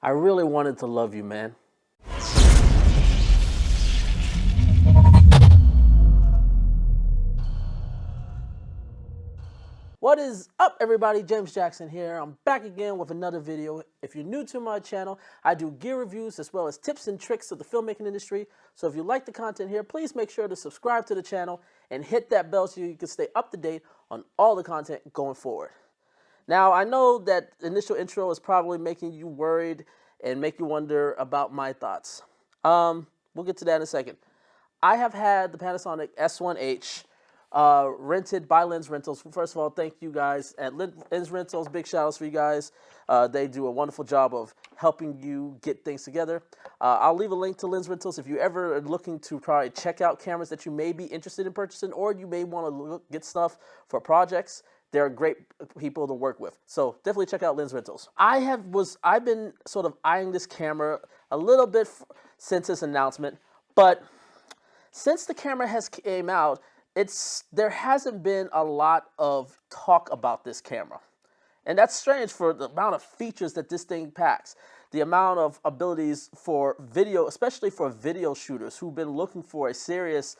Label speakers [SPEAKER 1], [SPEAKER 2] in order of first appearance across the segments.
[SPEAKER 1] I really wanted to love you, man. What is up, everybody? James Jackson here. I'm back again with another video. If you're new to my channel, I do gear reviews as well as tips and tricks of the filmmaking industry. So if you like the content here, please make sure to subscribe to the channel and hit that bell so you can stay up to date on all the content going forward. Now, I know that initial intro is probably making you worried and make you wonder about my thoughts. We'll get to that in a second. I have had the Panasonic S1H rented by Lens Rentals. First of all, thank you guys at Lens Rentals. Big shout outs for you guys. They do a wonderful job of helping you get things together. I'll leave a link to Lens Rentals if you ever are looking to probably check out cameras that you may be interested in purchasing, or you may want to get stuff for projects. They're great people to work with. So definitely check out Lens Rentals. I've been sort of eyeing this camera a little bit since its announcement, but since the camera has came out, there hasn't been a lot of talk about this camera. And that's strange for the amount of features that this thing packs. The amount of abilities for video, especially for video shooters who've been looking for a serious,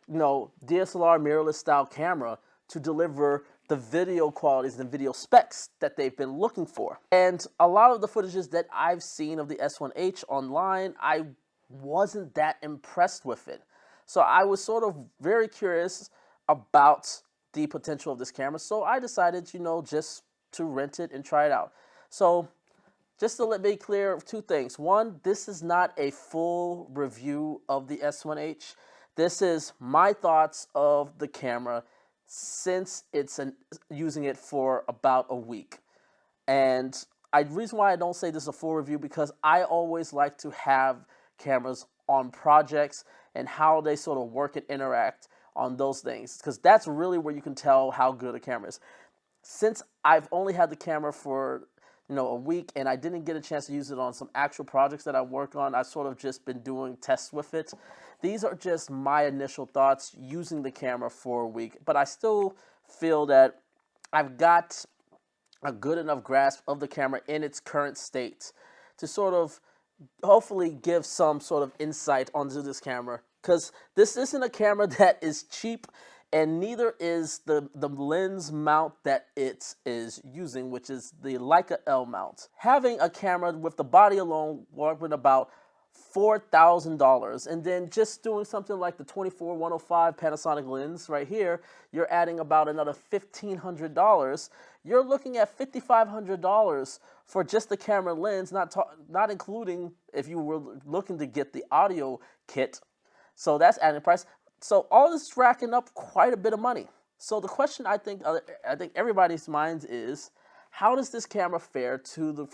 [SPEAKER 1] DSLR mirrorless style camera to deliver the video qualities and video specs that they've been looking for. And a lot of the footages that I've seen of the S1H online, I wasn't that impressed with it. So I was sort of very curious about the potential of this camera. So I decided, just to rent it and try it out. So just to let me clear two things. One, this is not a full review of the S1H. This is my thoughts of the camera since it's using it for about a week. And the reason why I don't say this is a full review, because I always like to have cameras on projects and how they sort of work and interact on those things, because that's really where you can tell how good a camera is. Since I've only had the camera for a week and I didn't get a chance to use it on some actual projects that I work on, I've sort of just been doing tests with it. These are just my initial thoughts using the camera for a week, but I still feel that I've got a good enough grasp of the camera in its current state to sort of hopefully give some sort of insight onto this camera, because this isn't a camera that is cheap, and neither is the lens mount that it is using, which is the Leica L mount. Having a camera with the body alone working about $4,000, and then just doing something like the 24-105 Panasonic lens right here, you're adding about another $1,500. You're looking at $5,500 for just the camera lens, not including if you were looking to get the audio kit. So that's adding price. So all this is racking up quite a bit of money. So the question I think everybody's minds is, how does this camera fare to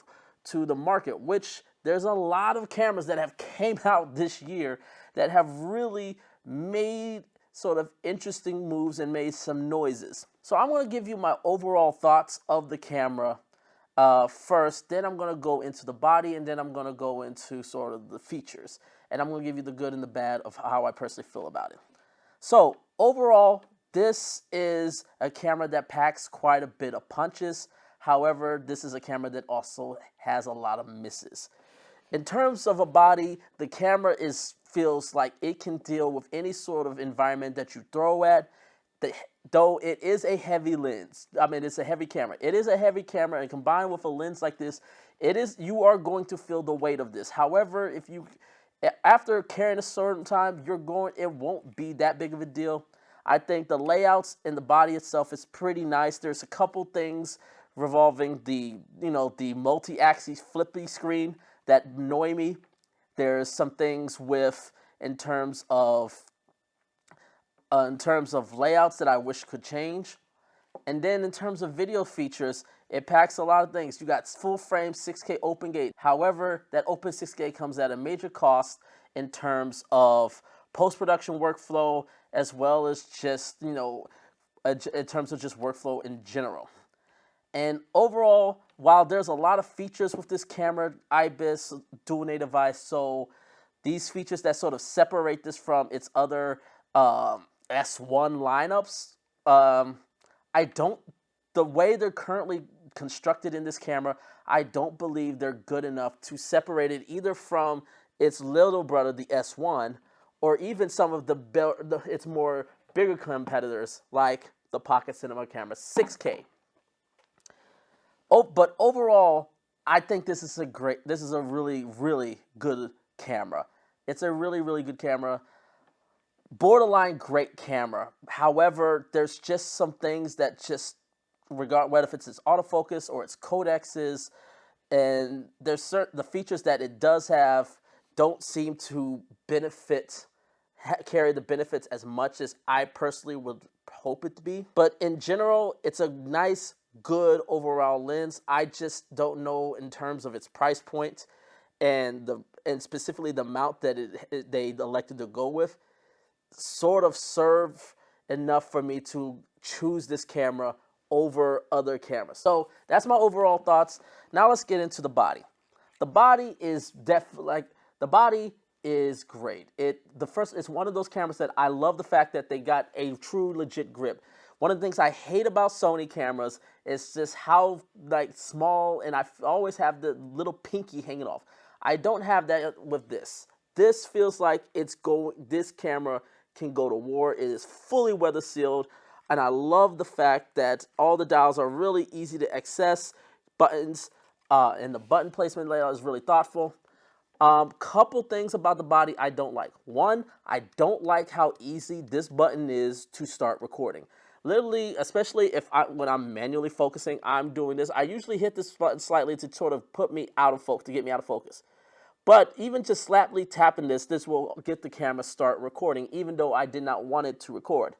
[SPEAKER 1] the market? Which there's a lot of cameras that have came out this year that have really made sort of interesting moves and made some noises. So I'm going to give you my overall thoughts of the camera first, then I'm going to go into the body, and then I'm going to go into sort of the features. And I'm going to give you the good and the bad of how I personally feel about it. So overall, this is a camera that packs quite a bit of punches. However, this is a camera that also has a lot of misses. In terms of a body, the camera feels like it can deal with any sort of environment that you throw at. Though it is a heavy lens, it's a heavy camera. It is a heavy camera, and combined with a lens like this, you are going to feel the weight of this. However, after carrying a certain time, it won't be that big of a deal. I think the layouts in the body itself is pretty nice. There's a couple things revolving the multi-axis flippy screen that annoy me. There's some things in terms of layouts that I wish could change. And then in terms of video features, it packs a lot of things. You got full frame 6K open gate. However, that open 6K comes at a major cost in terms of post-production workflow, as well as just, in terms of just workflow in general. And overall, while there's a lot of features with this camera, IBIS, dual native ISO, these features that sort of separate this from its other S1 lineups, the way they're currently constructed in this camera, I don't believe they're good enough to separate it either from its little brother, the S1, or even some of its more bigger competitors like the Pocket Cinema camera 6K. Oh, but overall, I think this is a really, really good camera. It's a really, really good camera. Borderline great camera. However, there's just some things that just whether if it's its autofocus or its codecs, and there's the features that it does have don't seem to carry the benefits as much as I personally would hope it to be. But in general, it's a nice, good overall lens. I just don't know in terms of its price point and specifically the mount that they elected to go with sort of serve enough for me to choose this camera over other cameras. So that's my overall thoughts. Now let's get into the body. The body is great. It's one of those cameras that I love the fact that they got a true legit grip. One of the things I hate about Sony cameras is just how small, and I always have the little pinky hanging off. I don't have that with this. This feels like this camera can go to war. It is fully weather sealed, and I love the fact that all the dials are really easy to access. Buttons and the button placement layout is really thoughtful. Couple things about the body I don't like. One, I don't like how easy this button is to start recording. Literally, especially when I'm manually focusing, I'm doing this. I usually hit this button slightly to sort of put me out of focus, to get me out of focus. But even just slaply tapping this will get the camera start recording, even though I did not want it to record.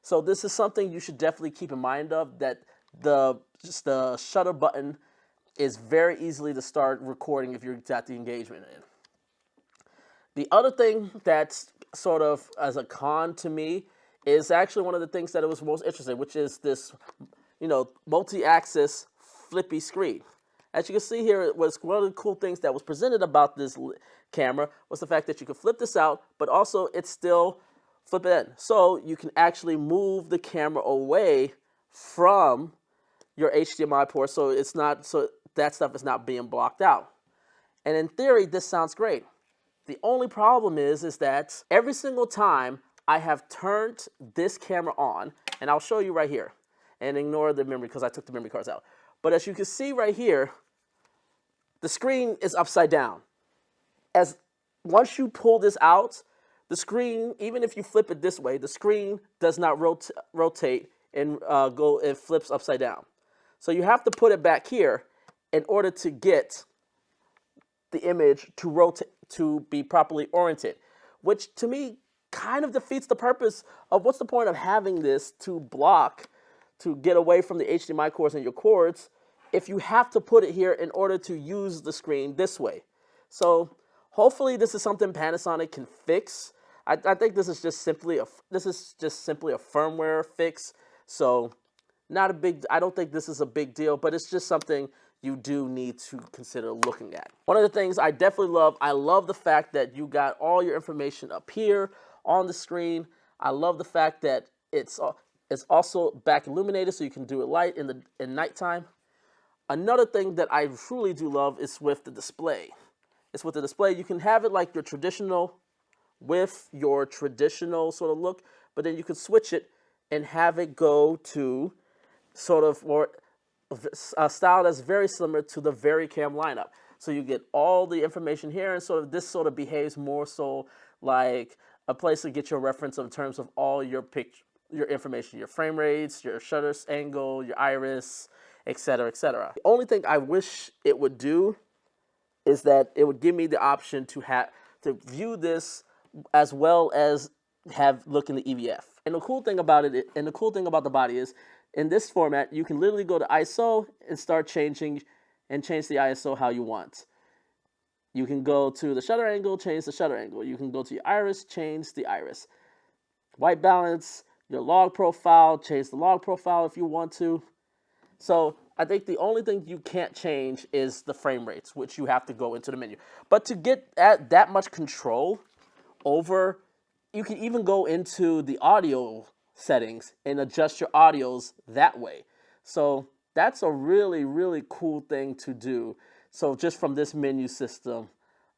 [SPEAKER 1] So this is something you should definitely keep in mind of, that the shutter button is very easily to start recording if you've got the engagement in. The other thing that's sort of as a con to me is actually one of the things that it was most interesting, which is this, multi-axis flippy screen. As you can see here, one of the cool things that was presented about this camera was the fact that you could flip this out, but also it's still flip it in. So you can actually move the camera away from your HDMI port, so that stuff is not being blocked out. And in theory, this sounds great. The only problem is that every single time I have turned this camera on, and I'll show you right here, and ignore the memory because I took the memory cards out. But as you can see right here, the screen is upside down. Once you pull this out, the screen, even if you flip it this way, the screen does not rotate and it flips upside down. So you have to put it back here in order to get the image to be properly oriented, which to me kind of defeats the purpose of what's the point of having this to get away from the HDMI cords and your cords if you have to put it here in order to use the screen this way. So hopefully this is something Panasonic can fix. I think this is just simply a firmware fix. So I don't think this is a big deal, but it's just something you do need to consider looking at. One of the things I definitely love, I love the fact that you got all your information up here on the screen. I love the fact that it's also back illuminated, so you can do it light in nighttime. Another thing that I truly do love is with the display. You can have it like your traditional sort of look, but then you can switch it and have it go to sort of more a style that's very similar to the VariCam lineup. So you get all the information here, and this sort of behaves more so like a place to get your reference in terms of all your information, your frame rates, your shutter angle, your iris, etc., etc. The only thing I wish it would do is that it would give me the option to view this as well as look in the EVF. And the cool thing about the body is, in this format, you can literally go to ISO and start change the ISO how you want. You can go to the shutter angle, change the shutter angle. You can go to your iris, change the iris. White balance, your log profile, change the log profile if you want to. So I think the only thing you can't change is the frame rates, which you have to go into the menu. But to get that much control over, you can even go into the audio settings and adjust your audios that way. So That's a really, really cool thing to do. So just from this menu system,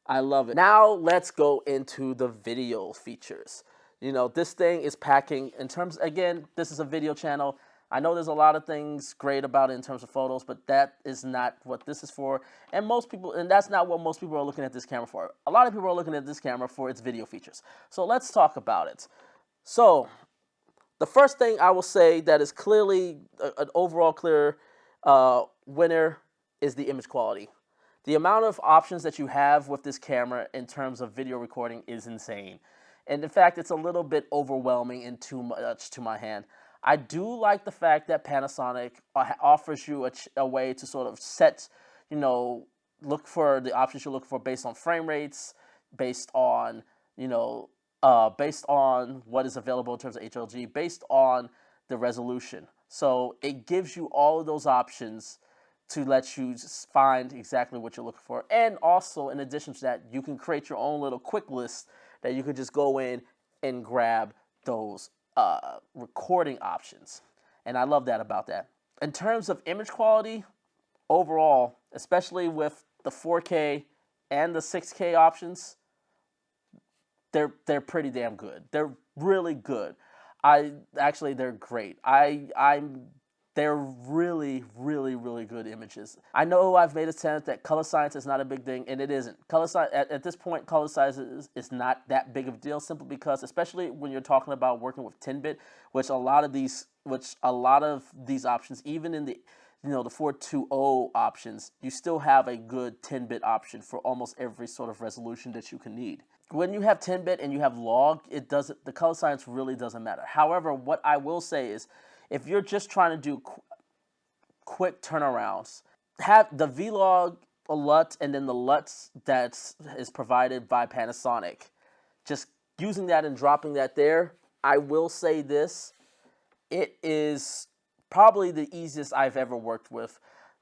[SPEAKER 1] I love it. Now let's go into the video features. You know, this thing is packing in terms, again, this is a video channel. I know there's a lot of things great about it in terms of photos, but that is not what this is for. And that's not what most people are looking at this camera for. A lot of people are looking at this camera for its video features. So let's talk about it. So the first thing I will say that is clearly an overall clear winner is the image quality. The amount of options that you have with this camera in terms of video recording is insane. And in fact, it's a little bit overwhelming and too much to my hand. I do like the fact that Panasonic offers you a way to sort of set, you know, look for the options you're looking for based on frame rates, based on, you know, based on what is available in terms of HLG, based on the resolution. So it gives you all of those options to let you find exactly what you're looking for. And also, in addition to that, you can create your own little quick list that you can just go in and grab those recording options. And I love that about that. In terms of image quality, overall, especially with the 4K and the 6K options, they're pretty damn good. They're really good. They're great. They're really, really, really good images. I know I've made a attempt that color science is not a big thing, and it isn't. At this point, color science is not that big of a deal, simply because, especially when you're talking about working with 10-bit, which a lot of these options, even in the the 420 options, you still have a good 10-bit option for almost every sort of resolution that you can need. When you have 10-bit and you have log, the color science really doesn't matter. However, what I will say is, if you're just trying to do quick turnarounds, have the Vlog LUT and then the LUTs that is provided by Panasonic. Just using that and dropping that there, I will say this, it is probably the easiest I've ever worked with.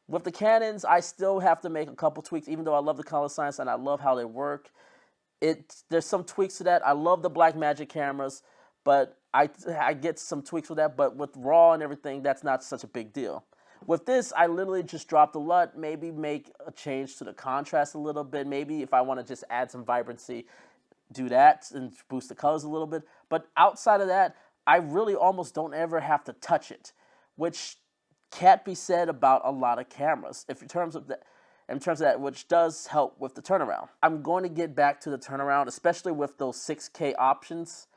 [SPEAKER 1] With the Canons, I still have to make a couple tweaks, even though I love the color science and I love how they work. There's some tweaks to that. I love the Blackmagic cameras, but I get some tweaks with that. But with RAW and everything, that's not such a big deal. With this, I literally just drop the LUT, maybe make a change to the contrast a little bit. Maybe if I want to just add some vibrancy, do that and boost the colors a little bit. But outside of that, I really almost don't ever have to touch it, which can't be said about a lot of cameras. In terms of that, which does help with the turnaround. I'm going to get back to the turnaround, especially with those 6K options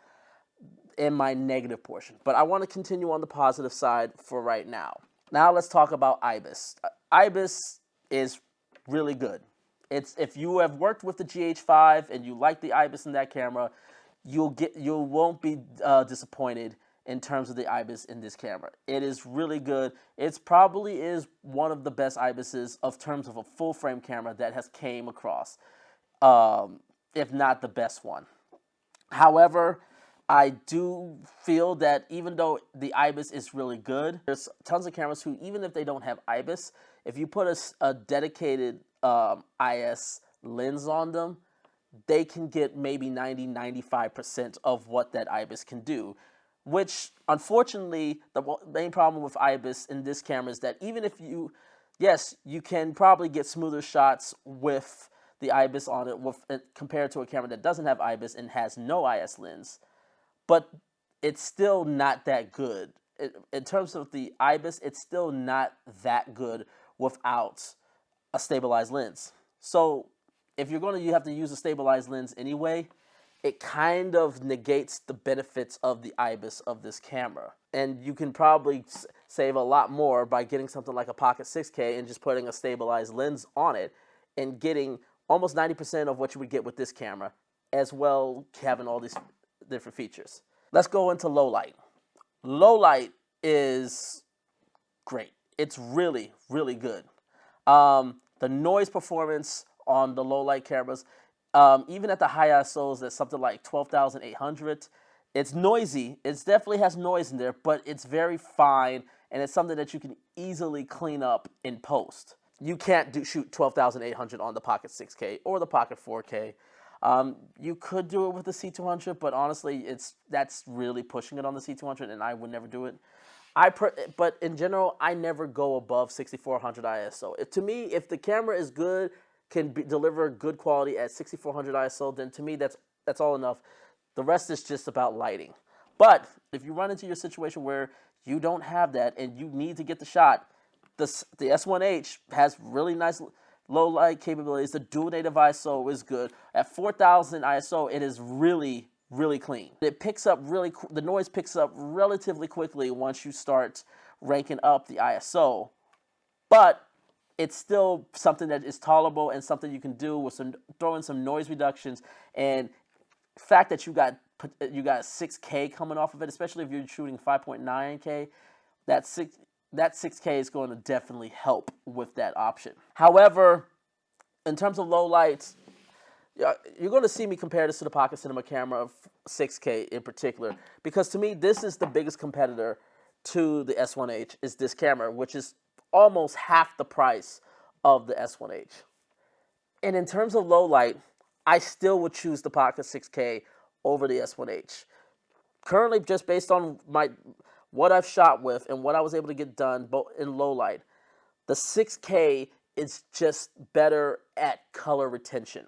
[SPEAKER 1] in my negative portion. But I want to continue on the positive side for right now. Now let's talk about IBIS. IBIS is really good. If you have worked with the GH5 and you like the IBIS in that camera, you won't be disappointed in terms of the IBIS in this camera. It is really good. It probably is one of the best IBISes of terms of a full frame camera that has came across, if not the best one. However, I do feel that even though the IBIS is really good, there's tons of cameras who, even if they don't have IBIS, if you put a dedicated IS lens on them, they can get maybe 90-95% of what that IBIS can do. Which, unfortunately, the main problem with IBIS in this camera is that even if yes, you can probably get smoother shots with the IBIS on it compared to a camera that doesn't have IBIS and has no IS lens. But it's still not that good. In terms of the IBIS, it's still not that good without a stabilized lens. So if you have to use a stabilized lens anyway, it kind of negates the benefits of the IBIS of this camera. And you can probably save a lot more by getting something like a Pocket 6K and just putting a stabilized lens on it and getting almost 90% of what you would get with this camera, as well having all these different features. Let's go into low light. Low light is great. It's really, really good. The noise performance on the low light cameras, even at the high ISOs, that's something like 12,800. It's noisy. It definitely has noise in there, but it's very fine, and it's something that you can easily clean up in post. You can't shoot 12,800 on the Pocket 6K or the Pocket 4K. You could do it with the C200, but honestly, that's really pushing it on the C200, and I would never do it. But in general, I never go above 6400 ISO. To me, if the camera is good, deliver good quality at 6400 ISO, then to me that's all enough. The rest is just about lighting. But if you run into your situation where you don't have that and you need to get the shot, the S1H has really nice low light capabilities. The dual native ISO is good. At 4000 ISO, it is really, really clean. It picks up the noise picks up relatively quickly once you start ranking up the ISO, but it's still something that is tolerable and something you can do with throw in some noise reductions. And the fact that you got 6K coming off of it, especially if you're shooting 5.9K, that 6K is going to definitely help with that option. However, in terms of low lights, you're going to see me compare this to the Pocket Cinema camera 6K in particular, because to me this is the biggest competitor to the S1H, is this camera, which is almost half the price of the S1H. And in terms of low light, I still would choose the Pocket 6K over the S1H. Currently, just based on what I've shot with and what I was able to get done in low light, the 6K is just better at color retention.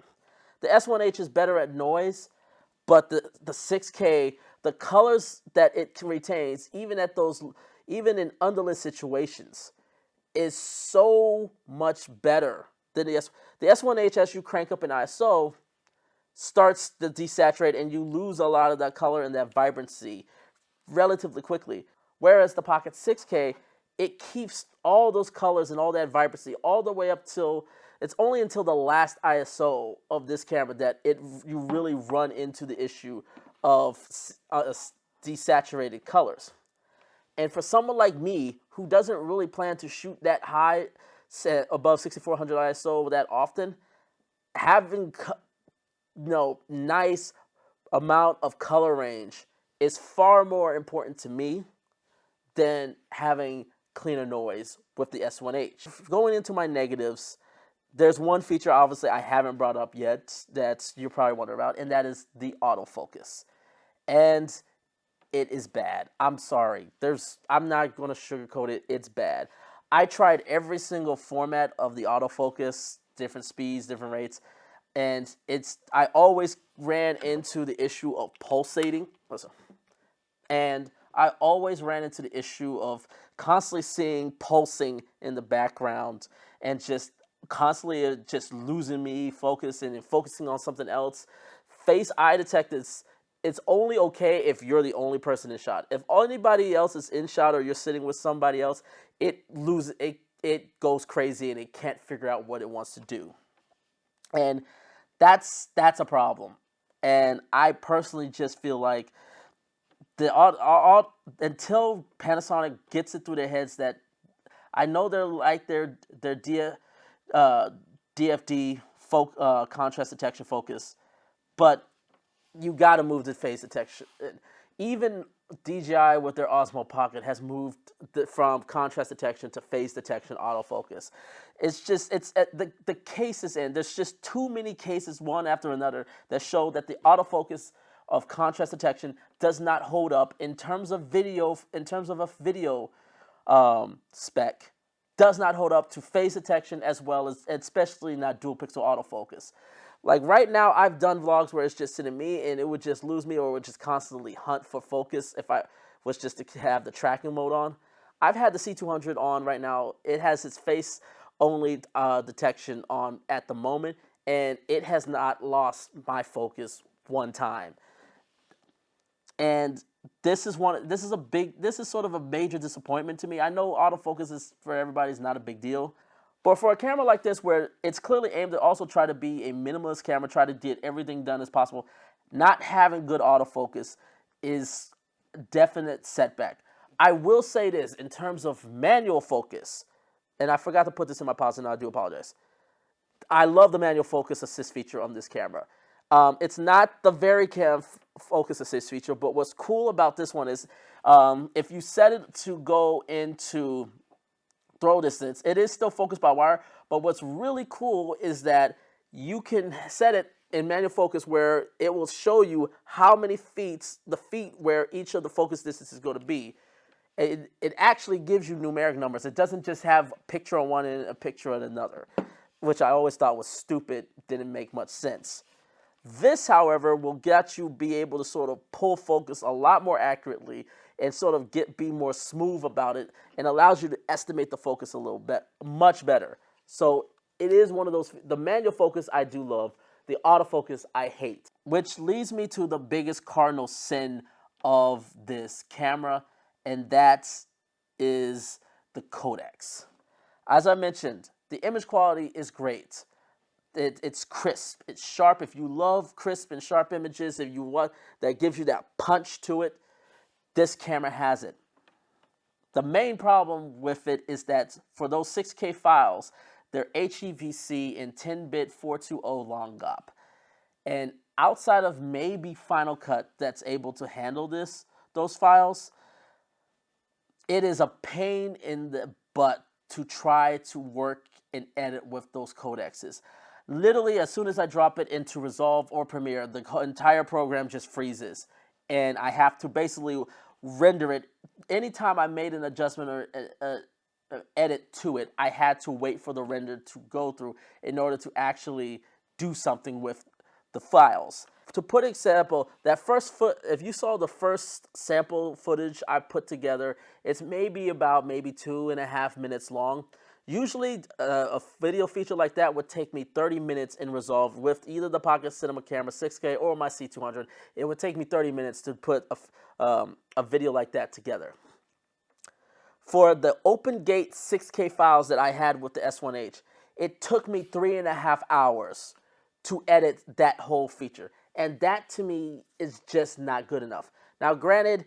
[SPEAKER 1] The S1H is better at noise, but the 6K, the colors that it retains, even in underlit situations, is so much better than the S1H. As you crank up in ISO, starts to desaturate and you lose a lot of that color and that vibrancy relatively quickly. Whereas the Pocket 6K, it keeps all those colors and all that vibrancy all the way up till, it's only until the last ISO of this camera that you really run into the issue of desaturated colors. And for someone like me who doesn't really plan to shoot that high, above 6400 ISO that often, having nice amount of color range is far more important to me than having cleaner noise with the S1H. Going into my negatives, there's one feature obviously I haven't brought up yet that you're probably wondering about, and that is the autofocus. And it is bad. I'm sorry. I'm not going to sugarcoat it. It's bad. I tried every single format of the autofocus, different speeds, different rates, and I always ran into the issue of pulsating. Listen. And I always ran into the issue of constantly seeing pulsing in the background and just constantly just losing me focus and focusing on something else. Face eye detect it's only okay if you're the only person in shot. If anybody else is in shot or you're sitting with somebody else, it goes crazy and it can't figure out what it wants to do. And that's a problem. And I personally just feel like until Panasonic gets it through their heads that, I know they're like their DFD contrast detection focus, but you got to move to phase detection. Even DJI with their Osmo Pocket has moved from contrast detection to phase detection autofocus. The cases, and there's just too many cases one after another that show that the autofocus of contrast detection does not hold up in terms of video, a video spec, does not hold up to phase detection, as well as especially not dual pixel autofocus. Like right now, I've done vlogs where it's just sitting me and it would just lose me, or it would just constantly hunt for focus if I was just to have the tracking mode on. I've had the C200 on right now. It has its face only detection on at the moment, and it has not lost my focus one time. And this is sort of a major disappointment to me. I know autofocus is for everybody is not a big deal, but for a camera like this, where it's clearly aimed to also try to be a minimalist camera, try to get everything done as possible, not having good autofocus is a definite setback. I will say this, in terms of manual focus, and I forgot to put this in my positive, and I do apologize. I love the manual focus assist feature on this camera. It's not the VariCam focus assist feature, but what's cool about this one is if you set it to go into throw distance, it is still focused by wire, but what's really cool is that you can set it in manual focus where it will show you how many feet where each of the focus distance is going to be. it actually gives you numeric numbers. It doesn't just have a picture on one and a picture on another, which I always thought was stupid, didn't make much sense. This, however, will get you be able to sort of pull focus a lot more accurately and sort of be more smooth about it, and allows you to estimate the focus a little bit much better. So it is one of those. The manual focus I do love. The autofocus I hate, which leads me to the biggest cardinal sin of this camera, and that is the codecs. As I mentioned, the image quality is great. It's crisp, it's sharp. If you love crisp and sharp images, if you want that gives you that punch to it, this camera has it. The main problem with it is that for those 6K files, they're HEVC in 10-bit 420 long GOP. And outside of maybe Final Cut that's able to handle those files, it is a pain in the butt to try to work and edit with those codecs. Literally, as soon as I drop it into Resolve or Premiere, the entire program just freezes. And I have to basically render it. Anytime I made an adjustment or edit to it, I had to wait for the render to go through in order to actually do something with the files. To put example, that first if you saw the first sample footage I put together, it's maybe 2.5 minutes long. Usually a video feature like that would take me 30 minutes in Resolve with either the Pocket Cinema Camera 6K or my C200. It would take me 30 minutes to put a video like that together. For the Open Gate 6K files that I had with the S1H, it took me 3.5 hours to edit that whole feature. And that to me is just not good enough. Now granted,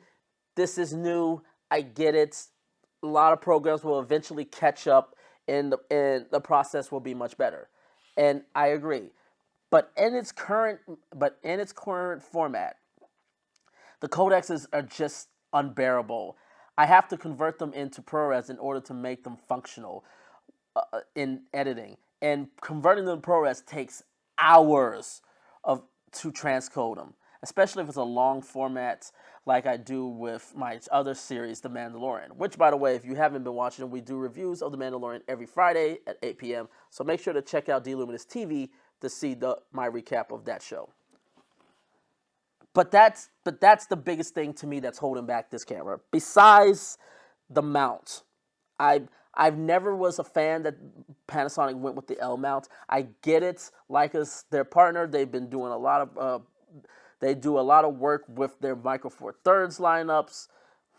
[SPEAKER 1] this is new, I get it. A lot of programs will eventually catch up and the process will be much better. And I agree. But in its current format, the codecs are just unbearable. I have to convert them into ProRes in order to make them functional in editing. And converting them to ProRes takes hours to transcode them, especially if it's a long format like I do with my other series, The Mandalorian, which, by the way, if you haven't been watching, we do reviews of The Mandalorian every Friday at 8 p.m., so make sure to check out D.Luminous TV to see my recap of that show. But that's the biggest thing to me that's holding back this camera, besides the mount. I've never was a fan that Panasonic went with the L mount. I get it, like as their partner, they've been doing a lot of they do a lot of work with their Micro Four Thirds lineups,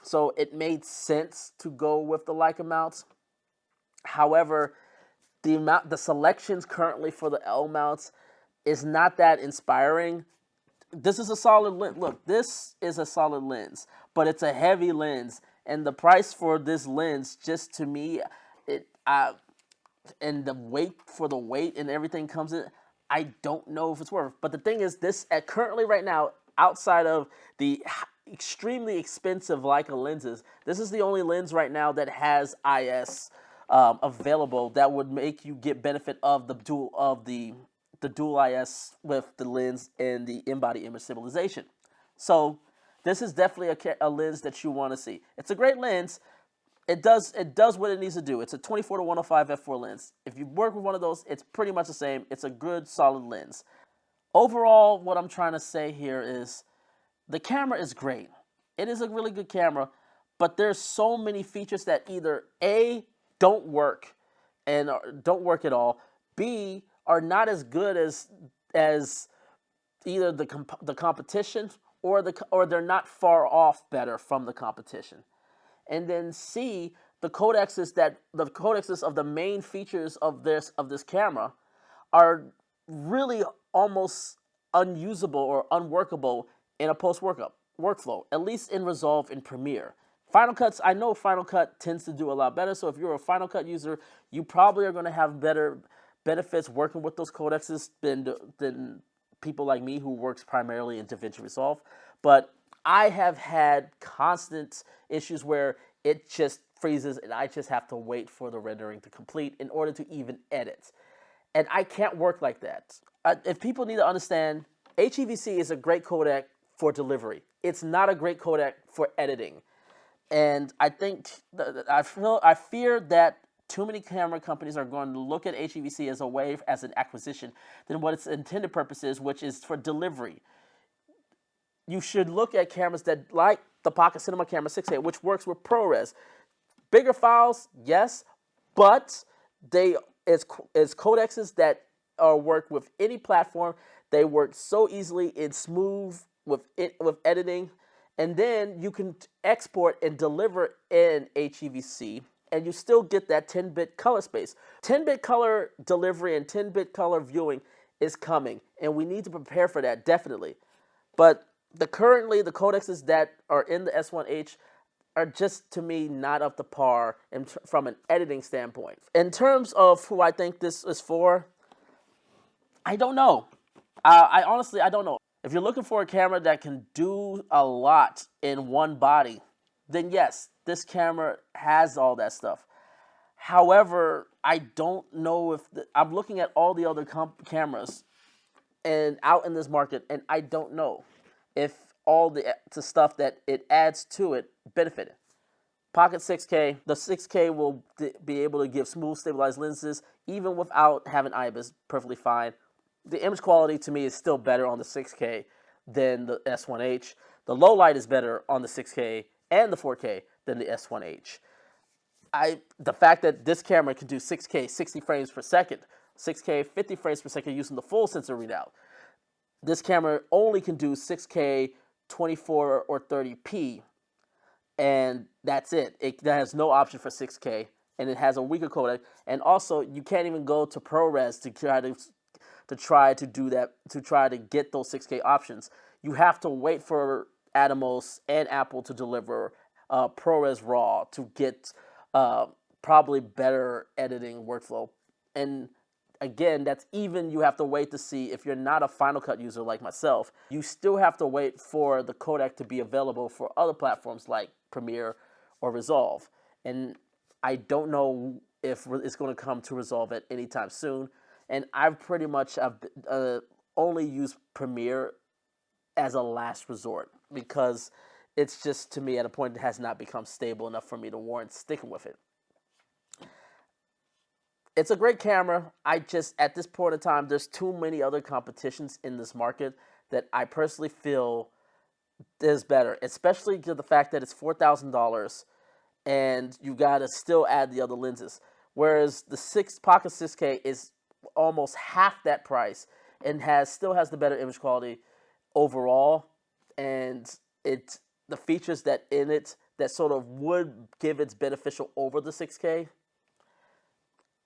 [SPEAKER 1] so it made sense to go with the Leica mounts. However, the selections currently for the L mounts is not that inspiring. This is a solid lens. Look, this is a solid lens, but it's a heavy lens. And the price for this lens, just to me, and the weight for the weight and everything comes in, I don't know if it's worth. But the thing is, this currently right now, outside of the extremely expensive Leica lenses, this is the only lens right now that has IS available that would make you get benefit of the dual IS with the lens and the in-body image stabilization. So this is definitely a lens that you want to see. It's a great lens. It does what it needs to do. It's a 24 to 105 f4 lens. If you work with one of those, it's pretty much the same. It's a good, solid lens. Overall, what I'm trying to say here is the camera is great. It is a really good camera, but there's so many features that either A, don't work and don't work at all, B, are not as good as either the competition or they're not far off better from the competition. And then C, the codecs of the main features of this camera are really almost unusable or unworkable in a workflow, at least in Resolve and Premiere. Final Cuts, I know Final Cut tends to do a lot better, so if you're a Final Cut user, you probably are going to have better benefits working with those codecs than people like me who works primarily in DaVinci Resolve. But I have had constant issues where it just freezes and I just have to wait for the rendering to complete in order to even edit. And I can't work like that. If people need to understand, HEVC is a great codec for delivery. It's not a great codec for editing. And I think I fear that too many camera companies are going to look at HEVC as a way as an acquisition than what its intended purpose is, which is for delivery. You should look at cameras that, like the Pocket Cinema Camera 6K, which works with ProRes. Bigger files, yes, but it's codecs that work with any platform. They work so easily and smooth with editing, and then you can export and deliver in HEVC, and you still get that 10-bit color space. 10-bit color delivery and 10-bit color viewing is coming, and we need to prepare for that, definitely. But currently the codecs that are in the S1H are just, to me, not up to par from an editing standpoint. In terms of who I think this is for, I don't know. I honestly don't know. If you're looking for a camera that can do a lot in one body, then yes, this camera has all that stuff. However, I don't know if I'm looking at all the other cameras and out in this market, and I don't know if all the stuff that it adds to it benefited. Pocket 6K, the 6K will be able to give smooth stabilized lenses even without having IBIS, perfectly fine. The image quality to me is still better on the 6K than the S1H. The low light is better on the 6K and the 4K than the S1H. The fact that this camera can do 6K 60 frames per second, 6K 50 frames per second using the full sensor readout. This camera only can do 6K 24 or 30p, and that's it. That has no option for 6K, and it has a weaker codec. And also, you can't even go to ProRes to try to do that, to try to get those 6K options. You have to wait for Atomos and Apple to deliver ProRes RAW to get probably better editing workflow. And again, that's even, you have to wait to see if you're not a Final Cut user like myself. You still have to wait for the codec to be available for other platforms like Premiere or Resolve. And I don't know if it's going to come to Resolve at any time soon. And I've pretty much only used Premiere as a last resort because it's just, to me, at a point that has not become stable enough for me to warrant sticking with it. It's a great camera. I just, at this point in time, there's too many other competitions in this market that I personally feel is better, especially to the fact that it's $4,000 and you gotta still add the other lenses. Whereas the Pocket 6K is almost half that price and still has the better image quality overall, and the features that in it that sort of would give it beneficial over the 6K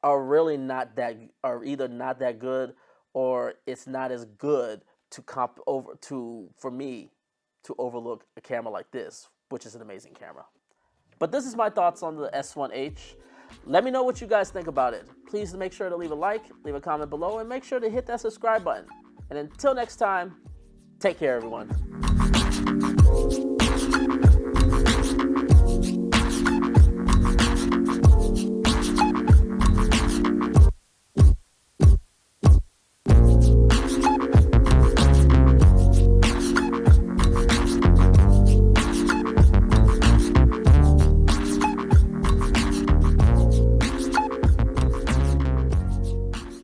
[SPEAKER 1] are really not that, are either not that good or it's not as good for me to overlook a camera like this, which is an amazing camera. But this is my thoughts on the S1H. Let me know what you guys think about it. Please make sure to leave a like, leave a comment below, and make sure to hit that subscribe button. And until next time, take care, everyone.